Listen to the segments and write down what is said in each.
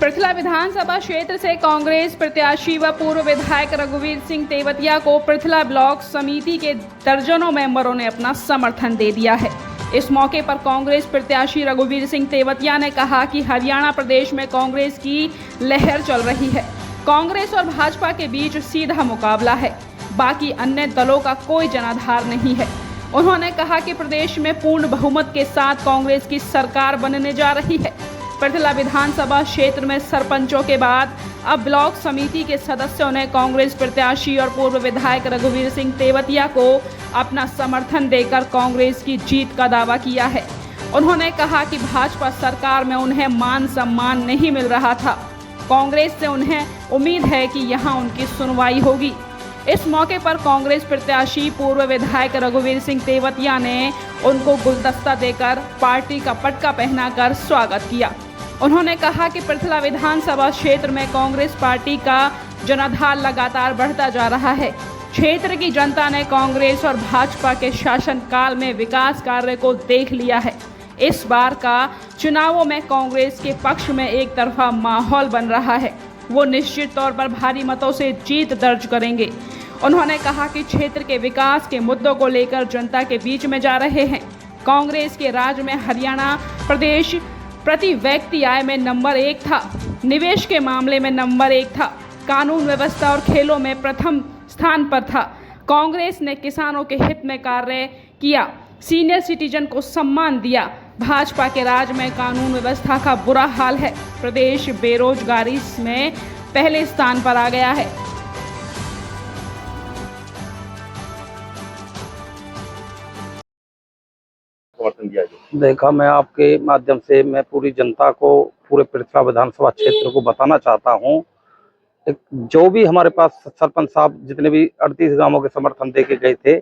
पृथला विधानसभा क्षेत्र से कांग्रेस प्रत्याशी व पूर्व विधायक रघुवीर सिंह तेवतिया को पृथला ब्लॉक समिति के दर्जनों मेंबरों ने अपना समर्थन दे दिया है। इस मौके पर कांग्रेस प्रत्याशी रघुवीर सिंह तेवतिया ने कहा कि हरियाणा प्रदेश में कांग्रेस की लहर चल रही है। कांग्रेस और भाजपा के बीच सीधा मुकाबला है, बाकी अन्य दलों का कोई जनाधार नहीं है। उन्होंने कहा कि प्रदेश में पूर्ण बहुमत के साथ कांग्रेस की सरकार बनने जा रही है। पृथला विधानसभा क्षेत्र में सरपंचों के बाद अब ब्लॉक समिति के सदस्यों ने कांग्रेस प्रत्याशी और पूर्व विधायक रघुवीर सिंह तेवतिया को अपना समर्थन देकर कांग्रेस की जीत का दावा किया है। उन्होंने कहा कि भाजपा सरकार में उन्हें मान सम्मान नहीं मिल रहा था। कांग्रेस से उन्हें उम्मीद है कि यहां उनकी सुनवाई होगी। इस मौके पर कांग्रेस प्रत्याशी पूर्व विधायक रघुवीर सिंह तेवतिया ने उनको गुलदस्ता देकर पार्टी का पटका पहनाकर स्वागत किया। उन्होंने कहा कि पृथला विधानसभा क्षेत्र में कांग्रेस पार्टी का जनाधार लगातार बढ़ता जा रहा है। क्षेत्र की जनता ने कांग्रेस और भाजपा के शासनकाल में विकास कार्य को देख लिया है। इस बार का चुनावों में कांग्रेस के पक्ष में एक तरफा माहौल बन रहा है। वो निश्चित तौर पर भारी मतों से जीत दर्ज करेंगे। उन्होंने कहा कि क्षेत्र के विकास के मुद्दों को लेकर जनता के बीच में जा रहे हैं। कांग्रेस के राज में हरियाणा प्रदेश प्रति व्यक्ति आय में नंबर 1 था, निवेश के मामले में नंबर 1 था, कानून व्यवस्था और खेलों में प्रथम स्थान पर था। कांग्रेस ने किसानों के हित में कार्य किया, सीनियर सिटीजन को सम्मान दिया। भाजपा के राज में कानून व्यवस्था का बुरा हाल है। प्रदेश बेरोजगारी में पहले स्थान पर आ गया है। देखा, मैं आपके माध्यम से मैं पूरी जनता को, पूरे पृथला विधानसभा क्षेत्र को बताना चाहता हूँ, जो भी हमारे पास सरपंच साहब जितने भी 38 गांवों के समर्थन दे के गए थे,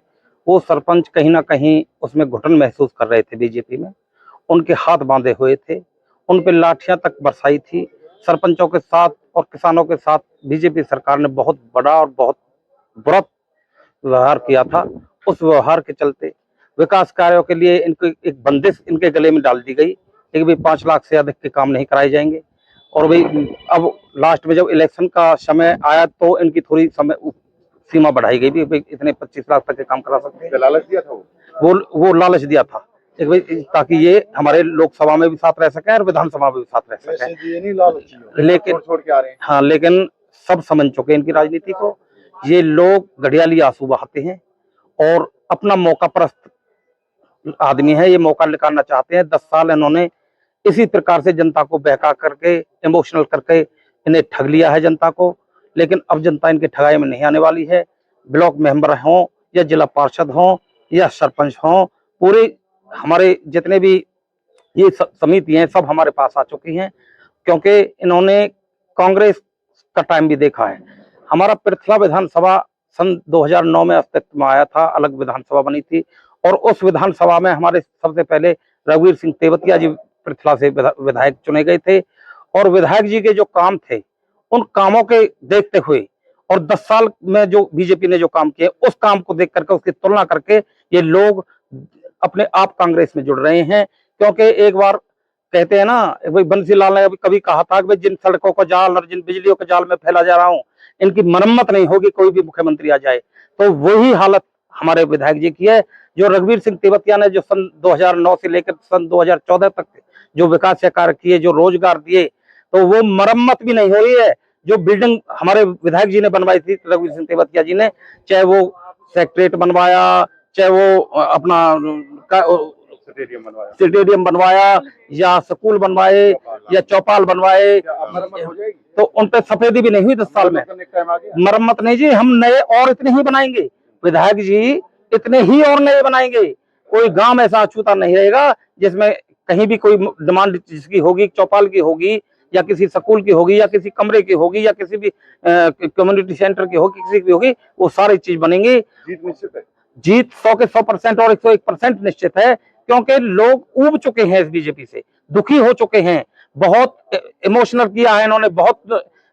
वो सरपंच कहीं ना कहीं उसमें घुटन महसूस कर रहे थे। बीजेपी में उनके हाथ बांधे हुए थे, उन पे लाठियां तक बरसाई थी। सरपंचों के साथ और किसानों के साथ बीजेपी सरकार ने बहुत बड़ा और बहुत बुरा व्यवहार किया था। उस व्यवहार के चलते विकास कार्यों के लिए इनको एक बंदिश इनके गले में डाल दी गई कि भाई 5 लाख से अधिक के काम नहीं कराए जाएंगे। और भाई अब लास्ट में जब इलेक्शन का समय आया तो इनकी थोड़ी समय सीमा बढ़ाई गई भी, भाई इतने 25 लाख तक के काम करा सकते हैं। लालच दिया था वो लालच दिया था भाई, ताकि ये हमारे लोकसभा में भी साथ रह सके और विधानसभा में भी साथ रह सके। लेकिन छोड़ के आ रहे हैं। हाँ, लेकिन सब समझ चुके इनकी राजनीति को। ये लोग घड़ियाली आंसू बहाते हैं और अपना मौका परस्त आदमी है, ये मौका निकालना चाहते हैं। 10 साल इन्होंने इसी प्रकार से जनता को बहका करके, इमोशनल करके इन्हें ठग लिया है जनता को। लेकिन अब जनता इनके ठगाई में नहीं आने वाली है। ब्लॉक मेंबर हों या जिला पार्षद हों या सरपंच हों, पूरे हमारे जितने भी ये समिति हैं सब हमारे पास आ चुकी हैं, क्योंकि इन्होंने कांग्रेस का टाइम भी देखा है। हमारा पृथला विधानसभा सन 2009 में अस्तित्व में आया था, अलग विधानसभा बनी थी और उस विधानसभा में हमारे सबसे पहले रघुवीर सिंह तेवतिया जी पृथला से विधायक चुने गए थे। और विधायक जी के जो काम थे, उन कामों के देखते हुए और 10 साल में जो बीजेपी ने जो काम किए, उस काम को देख करके, उसकी तुलना करके ये लोग अपने आप कांग्रेस में जुड़ रहे हैं। क्योंकि एक बार कहते हैं ना, भाई बंसीलाल ने कभी कहा था कि जिन सड़कों का जाल और जिन बिजलियों के जाल में फैला जा रहा हूं, इनकी मरम्मत नहीं होगी, कोई भी मुख्यमंत्री आ जाए। तो वही हालत हमारे विधायक जी की है। जो रघुवीर सिंह तेवतिया ने जो सन 2009 से लेकर सन 2014 तक जो विकास कार्य किए, जो रोजगार दिए, तो वो मरम्मत भी नहीं हो रही है। जो बिल्डिंग हमारे विधायक जी ने बनवाई थी, रघुवीर सिंह तेवतिया जी ने, चाहे वो सेक्रेटरीट बनवाया, चाहे वो अपना स्टेडियम बनवाया या स्कूल बनवाए या चौपाल बनवाए, तो उन पे सफेदी भी नहीं हुई 10 साल में। मरम्मत नहीं जी, हम नए और इतने ही बनाएंगे। विधायक जी इतने ही और नए बनाएंगे। कोई गांव ऐसा अछूता नहीं रहेगा जिसमें कहीं भी कोई डिमांड जिसकी होगी, चौपाल की होगी या किसी स्कूल की होगी या किसी कमरे की होगी या किसी भी कम्युनिटी सेंटर की होगी, किसी की होगी, वो सारी चीज बनेंगी। जीत निश्चित है। जीत 100 के 100% और 101% निश्चित है, क्योंकि लोग ऊब चुके हैं इस बीजेपी से, दुखी हो चुके हैं। बहुत इमोशनल किया है इन्होंने, बहुत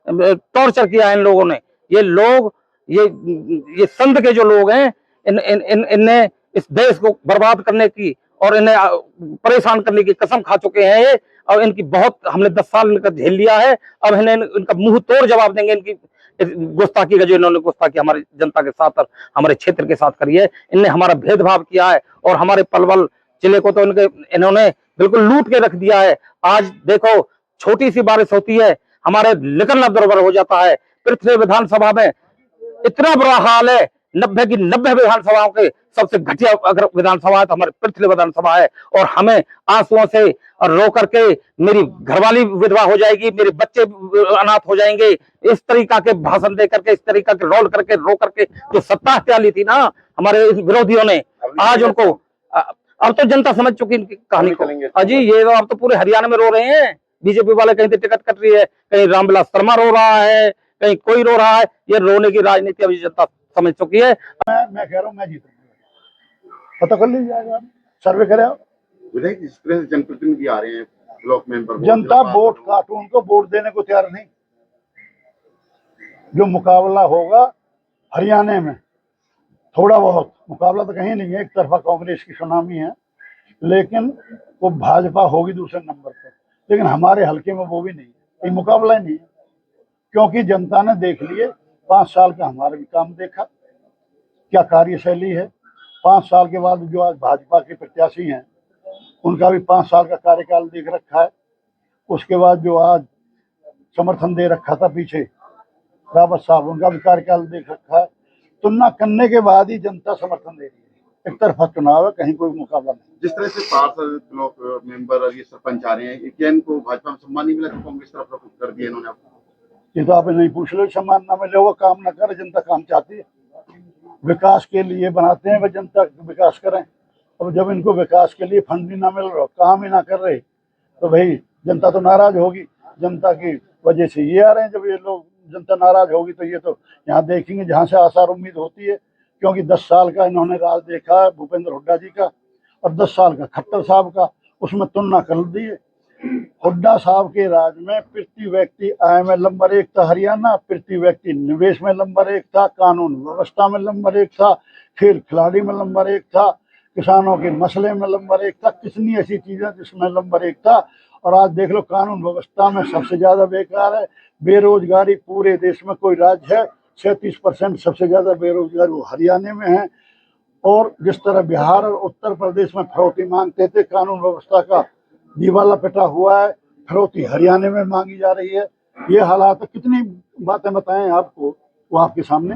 टॉर्चर किया है इन लोगों ने। ये लोग, ये संघ के जो लोग हैं, इनने इस देश को बर्बाद करने की और इन्हें परेशान करने की कसम खा चुके हैं। ये और इनकी बहुत हमने 10 साल इनका झेल लिया है। अब इन्हें इनका मुंह तोड़ जवाब देंगे इनकी गुस्ताखी का, जो इन्होंने गुस्ताखी हमारी जनता के साथ और हमारे क्षेत्र के साथ करी है। इनने हमारा भेदभाव किया है और हमारे पलवल जिले को तो इन्होंने बिल्कुल लूट के रख दिया है। आज देखो, छोटी सी बारिश होती है, हमारे निकलना दुर्भर हो जाता है। पृथ्वी विधानसभा में इतना बुरा हाल है, 90 की 90 विधानसभाओं के सबसे घटिया अगर विधानसभा है तो हमारे पृथ्वी विधानसभा है। और हमें आंसुओं से और रो करके मेरी घरवाली विधवा हो जाएगी, मेरे बच्चे अनाथ हो जाएंगे, इस तरीका के भाषण दे करके, इस तरीका के रोल करके रो करके जो सत्ता हत्या ली थी ना हमारे विरोधियों ने, आज उनको अब तो जनता समझ चुकी इनकी कहानी को। अजी ये तो अब तो पूरे हरियाणा में रो रहे हैं। बीजेपी वाले कहीं तो टिकट कट रही है, कहीं रामविलास शर्मा रो रहा है, कहीं कोई रो रहा है। ये रोने की राजनीति अभी जनता समझ चुकी है। मैं कह रहा हूँ मैं जीतूंगा, पता कर लीजिएगा, सर्वे करे। विधायक जिस तरह से जनप्रतिनिधि आ रहे हैं, ब्लॉक मेंबर, जनता वोट काटू, उनको वोट देने को तैयार नहीं। जो मुकाबला होगा हरियाणा में, थोड़ा बहुत मुकाबला तो कहीं नहीं है, एक तरफा कांग्रेस की सुनामी है, लेकिन वो भाजपा होगी दूसरे नंबर पर। लेकिन हमारे हल्के में वो भी नहीं है, ये मुकाबला ही नहीं है, क्योंकि जनता ने देख लिए 5 साल का हमारा भी काम देखा, क्या कार्यशैली है। 5 साल के बाद जो आज भाजपा के प्रत्याशी हैं उनका भी 5 साल का कार्यकाल देख रखा है। उसके बाद जो आज समर्थन दे रखा था पीछे रावत साहब, उनका भी कार्यकाल देख रखा है। तुलना करने के बाद ही जनता समर्थन दे रही है। एक तरफा चुनाव है, कहीं कोई मुकाबला नहीं। जिस तरह से पार्षद, ब्लॉक मेंबर और ये सरपंच आ रहे हैं, क्या इनको भाजपा में सम्मान नहीं मिला तो कांग्रेस तरफ रुख कर दिया इन्होंने? ये तो आप नहीं पूछ लो, सम्मान ना मिले, वो काम ना करे। जनता काम चाहती है, विकास के लिए बनाते हैं, वह जनता विकास करें। अब जब इनको विकास के लिए फंड भी ना मिल रहा, काम ही ना कर रहे, तो भाई जनता तो नाराज होगी। जनता की वजह से ये आ रहे हैं। जब ये लोग, जनता नाराज होगी तो ये तो यहाँ देखेंगे जहाँ से आसार उम्मीद होती है, क्योंकि 10 साल का इन्होंने राज देखा है भूपेंद्र हुड्डा जी का, और 10 साल का खट्टर साहब का, उसमें तुलना कर दिए। हुड्डा साहब के राज में प्रति व्यक्ति आय में नंबर 1 था हरियाणा, प्रति व्यक्ति निवेश में नंबर 1 था, कानून व्यवस्था में नंबर 1 था, खेल खिलाड़ी में नंबर 1 था, किसानों के मसले में नंबर 1 था। कितनी ऐसी चीजें जिसमें नंबर 1 था। और आज देख लो, कानून व्यवस्था में सबसे ज्यादा बेकार है। बेरोजगारी पूरे देश में कोई राज्य है 36% सबसे ज्यादा बेरोजगार वो हरियाणा में है। और जिस तरह बिहार और उत्तर प्रदेश में फिरौती मांगते थे, कानून व्यवस्था का दीवाला पिटा हुआ है, फिरौती हरियाणा में मांगी जा रही है। ये हालात, कितनी बातें बताएं आपको, वो आपके सामने।